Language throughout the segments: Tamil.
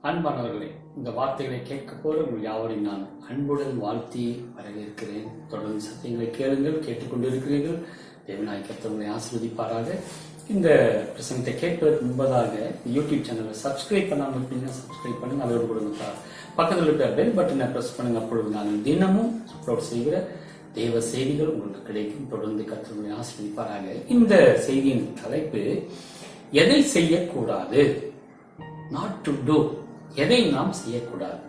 அன்பானவர்களே, இந்த வார்த்தைகளை கேட்க போற உங்கள் யாவரையும் நான் அன்புடன் வாழ்த்தி வரவேற்கிறேன். தொடர்ந்து சத்தியங்களை கேளுங்கள், கேட்டுக்கொண்டிருக்கிறீர்கள். தேவனாய் கர்த்தரை ஆசீர்வதிப்பாராக. இந்த பிரசங்கத்தை கேட்பதற்கு முன்பதாக யூடியூப் சேனலை சப்ஸ்கிரைப் பண்ணாமல் இருப்பீங்கன்னா சப்ஸ்கிரைப் பண்ணுங்க. அதோடு கொடுங்க பக்கத்தில் இருக்கிற பெல் பட்டனை பிரஸ் பண்ணுங்க. அப்பொழுது நாங்கள் தினமும் அப்லோட் செய்கிற தேவ செய்திகள் உங்களுக்கு கிடைக்கும். தொடர்ந்து கர்த்தரை ஆசீர்வதிப்பாராக. இந்த செய்தியின் தலைப்பு, எதை செய்யக்கூடாது, நாட் டு டூ, எதை நாம் செய்யக்கூடாது.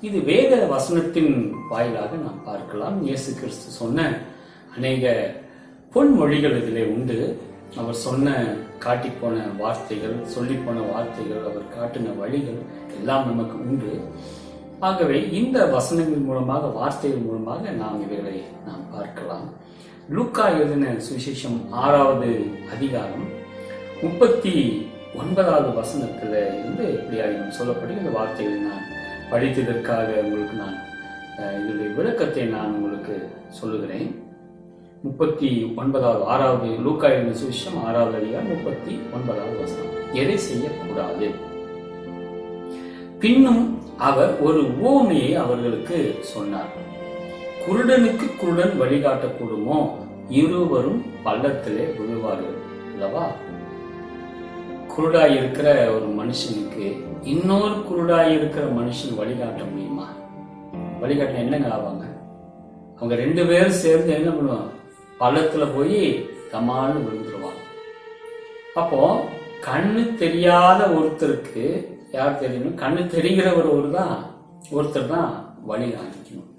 இது வேத வசனத்தின் வாயிலாக நாம் பார்க்கலாம். இயேசு கிறிஸ்து சொன்ன அநேக பொன்மொழிகள் இதிலே உண்டு. அவர் சொன்ன காட்டி போன வார்த்தைகள், சொல்லி போன வார்த்தைகள், அவர் காட்டின வழிகள் எல்லாம் நமக்கு உண்டு. ஆகவே இந்த வசனங்கள் மூலமாக, வார்த்தைகள் மூலமாக நாம் இவைகளை நாம் பார்க்கலாம். லூக்கா எழுதின சுவிசேஷம் 6வது அதிகாரம் 39வது வசனத்துல இருந்து இப்படியாக சொல்லப்படும் இந்த வார்த்தைகளை நான் படித்ததற்காக உங்களுக்கு நான் இதனுடைய விளக்கத்தை நான் உங்களுக்கு சொல்லுகிறேன். 39வது லூக்கா எழுதின சுவிசேஷம் 6வது அதிகாரம் 39வது வசனம். எதை செய்யக்கூடாது. பின்னும் அவர் ஒரு உவமையை அவர்களுக்கு சொன்னார். குருடனுக்கு குருடன் வழிகாட்டக்கூடுமோ? இருவரும் பள்ளத்திலே விழுவார்கள் அல்லவா? குருடாய் இருக்கிற ஒரு மனுஷனுக்கு இன்னொரு குருடாய் இருக்கிற மனுஷன் வழிகாட்ட முடியுமா? வழிகாட்ட என்னங்க ஆவாங்க? அவங்க 2 பேரும் சேர்ந்து என்ன பண்ணுவாங்க? பள்ளத்துல போய் தமான்னு விழுந்துருவாங்க. அப்போ கண்ணு தெரியாத ஒருத்தருக்கு யார் தெரியணும்? கண்ணு தெரிகிறவர் ஒருத்தர் தான் வழி காமிக்கணும்.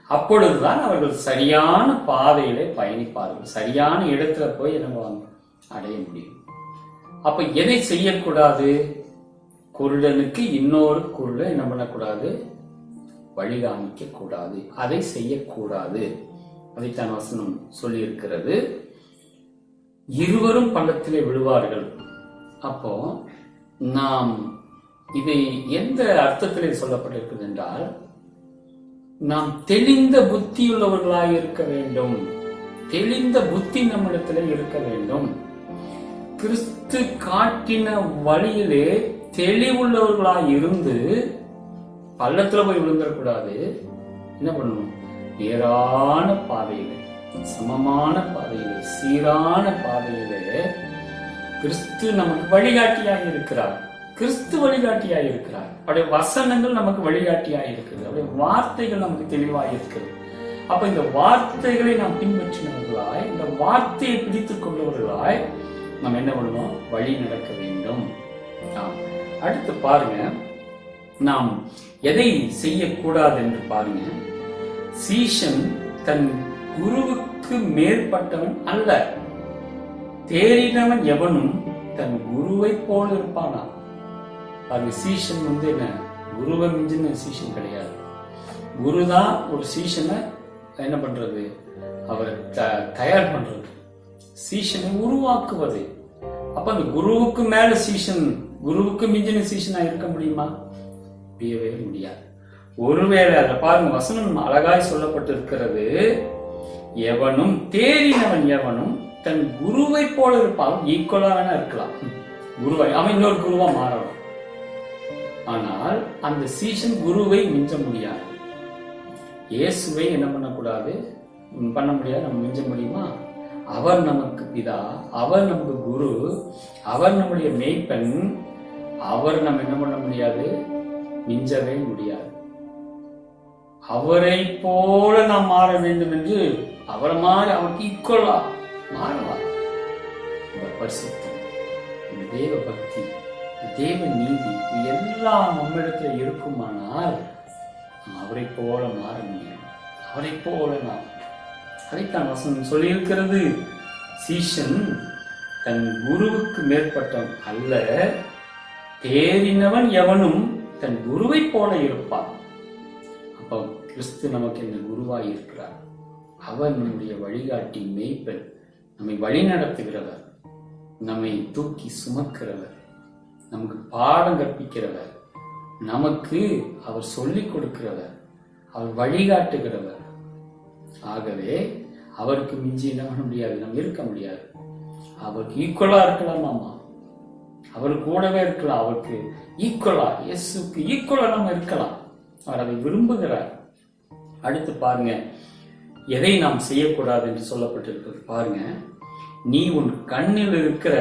அப்பொழுதுதான் அவர்கள் சரியான பாதையிலே பயணிப்பார்கள். சரியான இடத்துல போய் என்ன அடைய முடியும். அப்ப எதை செய்யக்கூடாது? குருடனுக்கு இன்னொரு குருடன் என்ன பண்ணக்கூடாது? வழிகாமிக்க கூடாது. அதை செய்யக்கூடாது. அதைத்தான் வசனம் சொல்லி இருக்கிறது. இருவரும் பள்ளத்திலே விழுவார்கள். அப்போ நாம் இதை எந்த அர்த்தத்திலே சொல்லப்பட்டிருக்கிறது என்றால், நாம் தெளிந்த புத்தியுள்ளவர்களாய் இருக்க வேண்டும். தெளிந்த புத்தி நம்மிடத்திலே இருக்க வேண்டும். கிறிஸ்து காட்டின வழியிலே தெளிவுள்ளவர்களாய் இருந்து பள்ளத்துல போய் விழுந்துடக்கூடாது. என்ன பண்ணணும்? நேரான பாதையிலே, சமமான பாதையிலே, சீரான பாதையிலே கிறிஸ்து நமக்கு வழிகாட்டியாக இருக்கிறார். கிறிஸ்து வழிகாட்டியாக இருக்கிறார். அவருடைய வசனங்கள் நமக்கு வழிகாட்டியாக இருக்கிறது. அவருடைய வார்த்தைகள் நமக்கு தெளிவாக இருக்கிறது. அப்ப இந்த வார்த்தைகளை நாம் பின்பற்றினவர்களாய், இந்த வார்த்தையை பிடித்துக் கொண்டவர்களாய் நம்ம என்ன பண்ணுவோம்? வழி நடக்க வேண்டும். அடுத்து பாருங்க, நாம் எதை செய்யக்கூடாது என்று பாருங்க. சீஷன் தன் குருவுக்கு மேற்பட்டவன் அல்ல. தேறினவன் எவனும் தன் குருவை போல இருப்பானா? அது சீஷன் என்ன? குருவை மிஞ்சின சீஷன் கிடையாது. குருதான் ஒரு சீஷனை என்ன பண்றது? அவர் தயார் பண்றது, சீஷனை உருவாக்குவது. அப்ப அந்த குருவுக்கு மேல சீஷன், குருவுக்கு மிஞ்சின சீஷனா இருக்க முடியுமா? முடியவே முடியாது. ஒருவேளை அதை பாருங்க, வசனம் அழகாய் சொல்லப்பட்டு இருக்கிறது. எவனும், தேறினவன் எவனும் தன் குருவை போல இருப்பான். ஈக்குவலா வேணா இருக்கலாம் குருவை, அவன் இன்னொரு குருவா மாறலாம். ஆனால் அந்த சீஷன் குருவை மிஞ்ச முடியாது. இயேசுவை என்ன பண்ணக்கூடாது? பண்ண முடியாது. நம்ம மிஞ்ச முடியுமா? அவர் நமக்கு பிதா, அவர் நமக்கு குரு, அவர் நம்முடைய மேய்ப்பன். அவர் நம்ம என்ன பண்ண முடியாது? மிஞ்சவே முடியாது. அவரை போல நாம் மாற வேண்டும் என்று அவரை மாறி அவருக்கு ஈக்குவலா மாறலாம். இந்த பரிசுத்தம், இந்த தேவ பக்தி, தேவ நீதி எல்லாம் நம்மிடத்துல இருக்குமானால் அவரை போல மாற முடியும். அவரை போல நாம், அதைத்தான் வசனம் சொல்லி இருக்கிறது. சீஷன் தன் குருவுக்கு மேற்பட்டவன் அல்ல. தேறினவன் எவனும் தன் குருவை போல இருப்பான். அப்போ கிறிஸ்து நமக்கு இந்த குருவாய் இருக்கிறார். அவர் நம்முடைய வழிகாட்டி, மேய்ப்பன், நம்மை வழி நடத்துகிறவர், நம்மை தூக்கி சுமக்கிறவர், நமக்கு பாடம் கற்பிக்கிறவர், நமக்கு அவர் சொல்லிக் கொடுக்கிறவர், அவர் வழிகாட்டுகிறவர். ஆகவே அவருக்கு மிஞ்சி என்ன பண்ண முடியாது? நம்ம இருக்க முடியாது. அவருக்கு ஈக்குவலா இருக்கலாமாமா? அவர் கூடவே இருக்கலாம். அவருக்கு ஈக்குவலா, இயேசுக்கு ஈக்குவலா நம்ம இருக்கலாம். அவர் அதை விரும்புகிறார். அடுத்து பாருங்க, எதை நாம் செய்யக்கூடாது என்று சொல்லப்பட்டிருக்கிறது பாருங்க. நீ உன் கண்ணில் இருக்கிற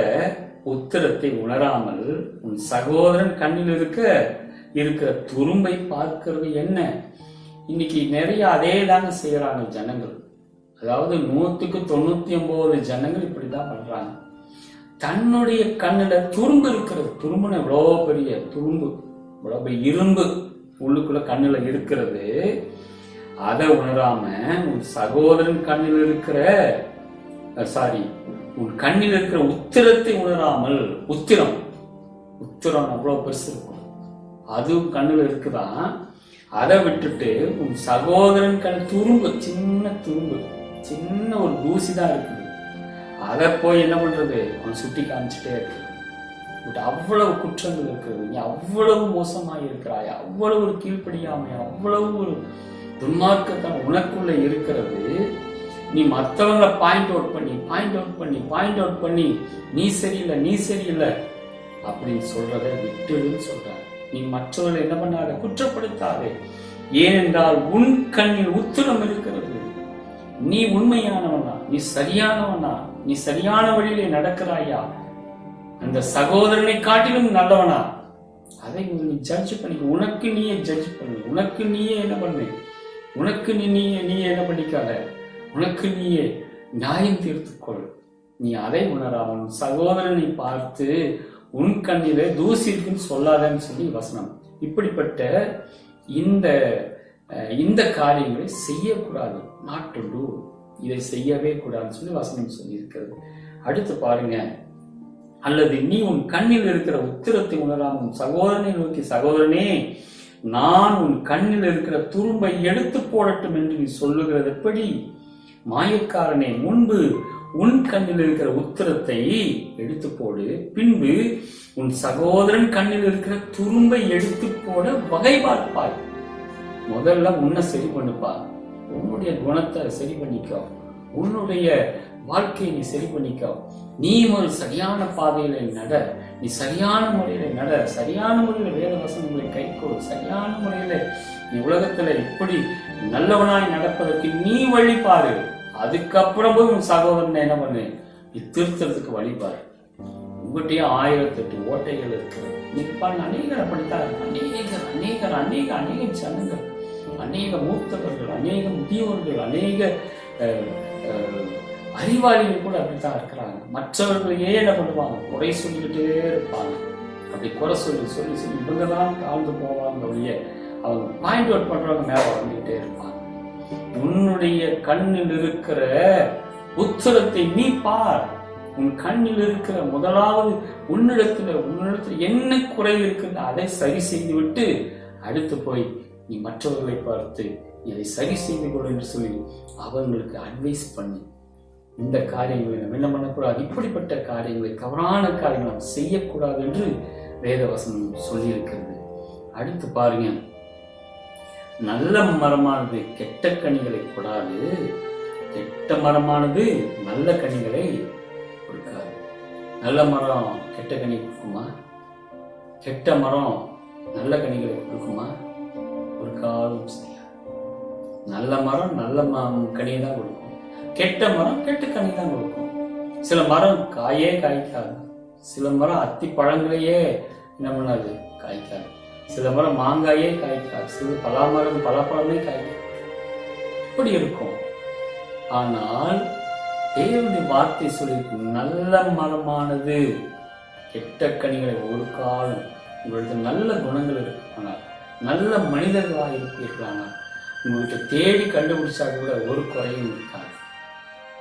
உத்திரத்தை உணராமல் உன் சகோதரன் கண்ணில் இருக்கிற துரும்பை பார்க்கிறது என்ன? இன்னைக்கு நிறைய அதே தாங்க செய்யறாங்க ஜனங்கள். அதாவது 100% ஜனங்கள் இப்படிதான் பண்றாங்க. தன்னுடைய கண்ணுல துரும்பு இருக்கிறது. துரும்புன்னு எவ்வளோ பெரிய துரும்பு, இவ்வளோ பெரிய இரும்பு உள்ளுக்குள்ள கண்ணுல இருக்கிறது. அதை உணராம உன் சகோதரன் கண்ணில் இருக்கிற உன் கண்ணில் இருக்கிற உத்திரத்தை உணராமல், உத்திரம் அவ்வளவு பெருசு இருக்கும், அதுவும் கண்ணுல இருக்குதான். அதை விட்டுட்டு உன் சகோதரன் கண் துரும்பு, சின்ன ஒரு தூசி தான் இருக்குது, அதை போய் என்ன பண்றது, அவன் சுட்டி காமிச்சுட்டே இருக்கு. அவ்வளவு குற்றங்கள் இருக்கிறது. நீ அவ்வளவு மோசமாக இருக்கிறாய், அவ்வளவு ஒரு கீழ்ப்படியாமை, அவ்வளவு ஒரு துன்மார்க்கத்தான் உனக்குள்ள இருக்கிறது. நீ மற்றவங்களை பாயிண்ட் அவுட் பண்ணி நீ சரியில்லை அப்படின்னு சொல்றதை விட்டுடுன்னு சொல்ற. நீ மற்றவர்களை என்ன பண்ணாத, குற்றப்படுத்தாதே. ஏனென்றால் உன் கண்ணில் உத்திரம் இருக்கிறது. நீ உண்மையானவனா, நீ சரியானவனா, நீ சரியான வழியிலே நடக்கிறாயா, அந்த சகோதரனை காட்டிலும் நல்லவனா, அதை நீ ஜட்ஜ் பண்ணி, உனக்கு நீயே ஜட்ஜ் பண்ணு, உனக்கு நீயே என்ன பண்ணு, உனக்கு நீயே என்ன பண்ணிக்காத, உனக்கு நீயே நியாயம் தீர்த்துக்கொள். நீ அதை உணராமல் சகோதரனை பார்த்து உன் கண்ணிலே தூசி இருக்குன்னு சொல்லாதன்னு சொல்லி வசனம். இப்படிப்பட்ட இந்த காரியங்களை செய்யக்கூடாது. நாட் டு டூ, இதை செய்யவே கூடாதுன்னு சொல்லி வசனம் சொல்லி இருக்கிறது. அடுத்து பாருங்க, அல்லது நீ உன் கண்ணில் இருக்கிற உத்திரத்தை உணராமல் உன் சகோதரனை நோக்கி, சகோதரனே நான் உன் கண்ணில் இருக்கிற துரும்பை எடுத்து போடட்டும் என்று நீ சொல்லுகிறது எப்படி? மாயக்காரனே, முன்பு உன் கண்ணில் இருக்கிற உத்திரத்தை எடுத்து போடு, பின்பு உன் சகோதரன் கண்ணில் இருக்கிற துரும்பை எடுத்து போட வகை பார்ப்பாய். முதல்ல உன்னை சரி பண்ணுப்பா, உன்னுடைய குணத்தை சரி பண்ணிக்கோ, உன்னுடைய வாழ்க்கையை நீ சரி பண்ணிக்கோ. நீ ஒரு சரியான பாதையில நட, நீ சரியான முறையில நட, சரியான முறையில வேத வசனங்களை கைக்கொள், சரியான முறையில நீ உலகத்துல இப்படி நல்லவனாய் நடப்பதற்கு நீ வழிபாரு. அதுக்கப்புறம் போய் உன் சகோதரனை என்ன பண்ணு, நீ திருத்தறதுக்கு வழிபாரு. உங்ககிட்டயே 1008 ஓட்டைகள் இருக்கிறது. இன்னைக்கு பாருங்க, அநேகர் அப்படித்தான் இருக்கு. அநேக ஜனங்கள், அநேக மூத்தவர்கள், அநேக முதியோர்கள், அநேக அறிவாளிகள் கூட அப்படித்தான் இருக்கிறாங்க. மற்றவர்களையே என்ன பண்ணுவாங்க, குறை சொல்லிக்கிட்டே இருப்பாங்க. அப்படி குறை சொல்லி இவங்க தான் தாழ்ந்து போவாங்க ஒழிய அவங்க பாயிண்ட் அவுட் பண்றவங்க மேல வந்துகிட்டே இருப்பாங்க. உன்னுடைய கண்ணில் இருக்கிற உத்தரத்தை நீ பார். உன் கண்ணில் இருக்கிற முதலாவது உன்னிடத்துல என்ன குறை இருக்குன்னு அதை சரி செய்து விட்டு அடுத்து போய் நீ மற்றவர்களை பார்த்து இதை சரி செய்து கொள் என்று சொல்லி அவங்களுக்கு அட்வைஸ் பண்ணி, இந்த காரியங்களை நம்ம என்ன பண்ணக்கூடாது, இப்படிப்பட்ட காரியங்களை, தவறான காரியங்களை நாம் செய்யக்கூடாது என்று வேதவசனம் சொல்லி இருக்கிறது. அடுத்து பாருங்க, நல்ல மரமானது கெட்ட கனிகளை கொடாது, கெட்ட மரமானது நல்ல கனிகளை கொடுக்காது. நல்ல மரம் கெட்ட கனி கொடுக்குமா? கெட்ட மரம் நல்ல கனிகளை கொடுக்குமா? ஒரு காலம் செய்யாது. நல்ல மரம் நல்ல கனியை தான் கொடுக்கும், கெட்ட மரம் கெட்ட கனி தான் கொடுக்கும். சில மரம் காயே காய்க்காது, சில மரம் அத்தி பழங்களையே என்ன பண்ணாது, காய்க்காது. சில மரம் மாங்காயே காய்க்காது, சில பலாமரம் பலாப்பழமே காய்க்காது. இப்படி இருக்கும். ஆனால் தேவனுடைய வார்த்தை சொல்லியிருக்கு, நல்ல மரமானது கெட்ட கனிகளை ஒரு காலம், உங்களுக்கு நல்ல குணங்கள் இருக்குமானால், நல்ல மனிதர்களாக இருப்பீர்களானால், உங்கள்கிட்ட தேடி கண்டுபிடிச்சா கூட ஒரு குறையும் இருக்காது.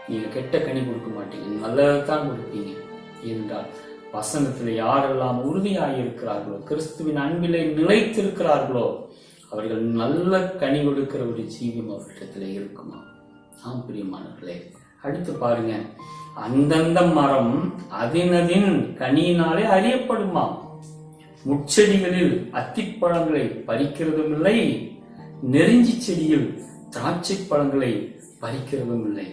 நீங்க கெட்ட கனி கொடுக்க மாட்டீங்க, நல்லதான் கொடுப்பீங்க. என்றால் வசனத்தில் யாரெல்லாம் உறுதியாக இருக்கிறார்களோ, கிறிஸ்துவின் அன்பிலே நிலைத்திருக்கிறார்களோ, அவர்கள் நல்ல கனி கொடுக்கிற ஒரு ஜீவியம் அவர்களிடத்துல இருக்குமா? ஆம் பிரியமானவர்களே, அடுத்து பாருங்க, அந்தந்த மரம் அதினதின் கனியினாலே அறியப்படுமா? முட்செடிகளில் அத்திப்பழங்களை பறிக்கிறதும் இல்லை, நெருஞ்சி செடியில் திராட்சை பழங்களை பறிக்கிறதும் இல்லை.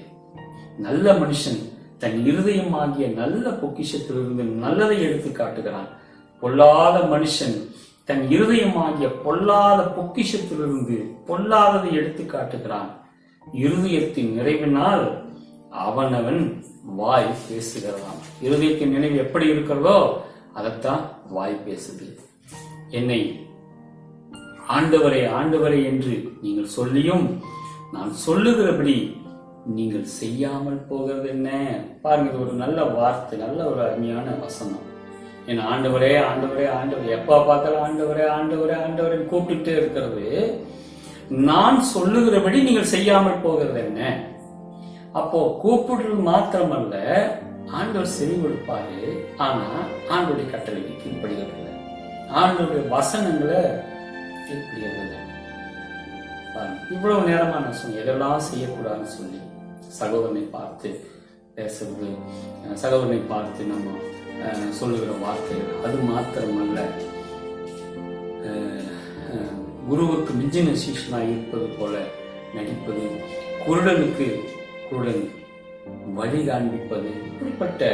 நல்ல மனுஷன் தன் இருதயமாகிய நல்ல பொக்கிஷத்திலிருந்து நல்லதை எடுத்து காட்டுகிறான். பொல்லாத மனுஷன் தன் இருதயமாகிய பொல்லாத பொக்கிஷத்திலிருந்து பொல்லாததை எடுத்து காட்டுகிறான். இருதயத்தின் நிறைவினால் அவனவன் வாய் பேசுகிறான். இருதயத்தின் நினைவு எப்படி இருக்கிறதோ அதைத்தான் வாய் பேசுது. என்னை ஆண்டவரே ஆண்டவரே என்று நீங்கள் சொல்லியும் நான் சொல்லுகிறபடி நீங்கள் செய்யாமல் போகிறது என்ன? பாருங்க, ஒரு நல்ல வார்த்தை, நல்ல ஒரு அருமையான வசனம். என் ஆண்டவரே ஆண்டவரே ஆண்டவரே, எப்ப பார்த்தாலும் ஆண்டவரே ஆண்டவரே ஆண்டவரே கூப்பிட்டுட்டே இருக்கிறது. நான் சொல்லுகிறபடி நீங்கள் செய்யாமல் போகிறது என்ன? அப்போ கூப்பிடுறது மாத்திரமல்ல, ஆண்டவர் செவி கொடுப்பாரு. ஆனா ஆண்டவருடைய கட்டளைக்கு கீழ்ப்படுகிறது, ஆண்டவருடைய வசனங்களை கீழ்ப்படுகிறது. இவ்வளவு நேரமா நான் சொன்னேன் எதெல்லாம் செய்யக்கூடாதுன்னு சொல்லி. சகோதரனை பார்த்து பேசுறது, சகோதரனை பார்த்து நம்ம சொல்லுகிற வார்த்தைகள், அது மாத்திரமல்ல, குருவுக்கு மிஞ்சின சீஷனாய் இருப்பது போல நடிப்பது, குருடனுக்கு குருடன் வழி காண்பிப்பது, இப்படிப்பட்ட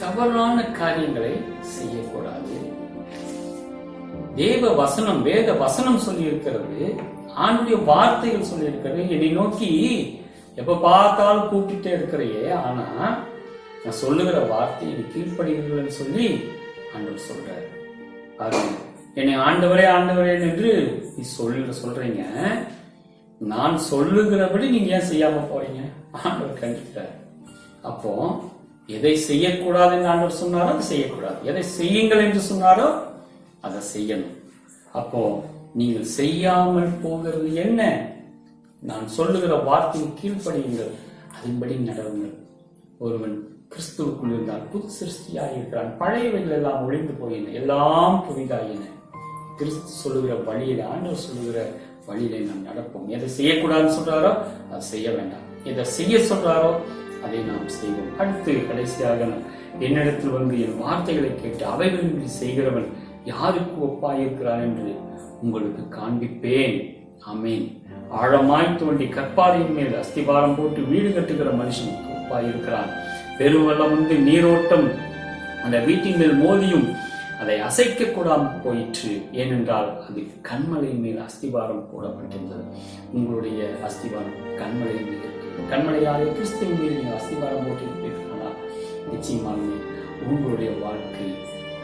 தவறான காரியங்களை செய்யக்கூடாது. தேவ வசனம், வேத வசனம் சொல்லி இருக்கிறது, ஆண்டுடைய வார்த்தைகள் சொல்லி இருக்கிறது. என்னை நோக்கி எப்ப பார்த்தாலும் கூப்பிட்டே இருக்கிறையே, ஆனா நான் சொல்லுகிற வார்த்தை நீ கீழ்ப்படுகிறீர்கள் சொல்லி ஆண்டவர் சொல்றாரு. பாருங்க, என்னை ஆண்டவரே ஆண்டவரே என்று நீ சொல்றீங்க, நான் சொல்லுகிறபடி நீங்க ஏன் செய்யாம போறீங்க? ஆண்டவர் கண்டிக்கிறார். அப்போ எதை செய்யக்கூடாது என்று ஆண்டவர் சொன்னாரோ அதை செய்யக்கூடாது, எதை செய்யுங்கள் என்று சொன்னாரோ அதை செய்யணும். அப்போ நீங்கள் செய்யாமல் போகிறது என்ன? நான் சொல்லுகிற வார்த்தையை கீழ்ப்படியுங்கள், அதன்படி நடவுங்கள். ஒருவன் கிறிஸ்துவுக்குள் இருந்தால் புது சிருஷ்டியாக இருக்கிறான், பழையவைகள் எல்லாம் ஒழிந்து போயின, எல்லாம் புதிதாயின. கிறிஸ்து சொல்லுகிற வழியில, ஆண்டவர் சொல்லுகிற வழியில நாம் நடப்போம். எதை செய்யக்கூடாதுன்னு சொல்றாரோ அதை செய்ய வேண்டாம், எதை செய்ய சொல்றாரோ அதை நாம் செய்வோம். அடுத்து கடைசியாக என்னிடத்தில் வந்து என் வார்த்தைகளை கேட்டு அவைகளின்படி செய்கிறவன் யாருக்கு ஒப்பாயிருக்கிறான் என்று உங்களுக்கு காண்பிப்பேன். ஆமேன். ஆழமாய் தோண்டி கற்பாறையின் மேல் அஸ்திபாரம் போட்டு வீடு கட்டுகிற மனுஷனுக்கு ஒப்பாயிருக்கிறான். பெருவெள்ளம் வந்து நீரோட்டம் அந்த வீட்டின் மேல் மோதியும் அதை அசைக்க கூடாமல் போயிற்று, ஏனென்றால் அது கண்மலையின் மேல் அஸ்திபாரம் போடப்பட்டிருந்தது. உங்களுடைய அஸ்திபாரம் கண்மலையின் மேல் இருக்கு. கண்மலையாக கிறிஸ்துவின் மேல் நீங்கள் அஸ்திபாரம் போட்டிருப்பீர்களா? நிச்சயமாகவே உங்களுடைய வாழ்க்கை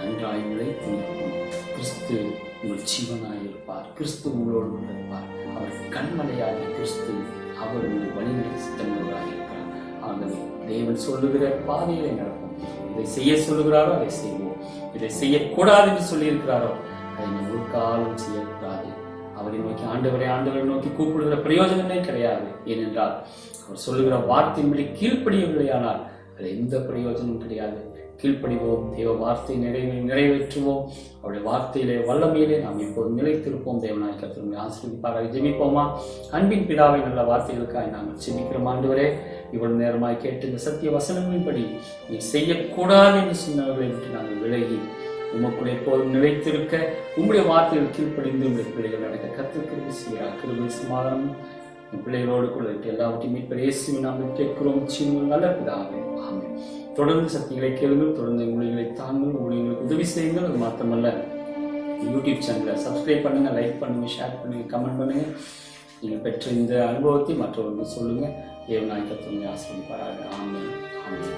நன்றாய் நிலைத்திருக்கும். கிறிஸ்து உங்கள் ஜீவனாயிருப்பார், கிறிஸ்து உங்களோடு இருப்பார். அவர் கண்மலையாக கிறிஸ்து, அவர் உங்கள் வழிகளை சித்தமுள்ளவராக இருக்கிறார். ஆகவே தேவன் சொல்லுகிற பாதையிலே நடக்கும். இதை செய்ய சொல்லுகிறாரோ அதை செய்வோம், இதை செய்யக்கூடாது என்று சொல்லி இருக்கிறாரோ அதை ஒரு காலம் செய்யக்கூடாது. அவரை நோக்கி ஆண்டவரை ஆண்டவரை நோக்கி கூப்பிடுகிற பிரயோஜனமே கிடையாது. ஏனென்றால் அவர் சொல்லுகிற வார்த்தையின்படி கீழ்ப்படியவில்லையானால் அது எந்த பிரயோஜனமும் கிடையாது. கீழ்ப்படிவோம், தேவ வார்த்தை நிறைவேற்றுவோம். அவருடைய வார்த்தையிலே வல்லமையிலே நாம் இப்போது நிலைத்திருப்போம். தேவனாய் கர்த்தர் ஆசீர்வதிப்பாராக. ஜெபிப்போமா? அன்பின் பிதாவை நல்ல வார்த்தைகளுக்காய் நாங்கள் ஜெபிக்கிறோம். ஆண்டவரே, இவ்வளவு நேரமாய் கேட்டு இந்த சத்திய வசனங்களின்படி நீ செய்யக்கூடாது என்று சொன்னவர்களை விட்டு நாங்கள் விலகி உமக்குள்ள எப்போதும் நிலைத்திருக்க உங்களுடைய வார்த்தைகள் கீழ்ப்படிந்து உங்களுடைய பிள்ளைகள் நடக்க கர்த்தர் கிருபை செய்கிறார். கிருபை சமாதானம் பிள்ளைகளோடு கூட எல்லாவற்றையும் மீட்பர் இயேசுவின் நாமத்தில் கேட்கிறோம் ஜீவனுள்ள நல்ல பிதாவே, ஆமென். தொடர்ந்து சக்திகளை கேளுங்கள், தொடர்ந்து ஊழியர்களை தாங்கள், ஊழியர்களுக்கு உதவி செய்யுங்கள். அது மாத்திரமல்ல, யூடியூப் சேனலை சப்ஸ்கிரைப் பண்ணுங்க, லைக் பண்ணுங்க, ஷேர் பண்ணுங்க, கமெண்ட் பண்ணுங்க. நீங்கள் பெற்ற இந்த அனுபவத்தை மற்றவர்களுக்கு சொல்லுங்க. தேவனாய் கர்த்தர் ஆசீர்வதிப்பாராக. ஆமென், ஆமென்.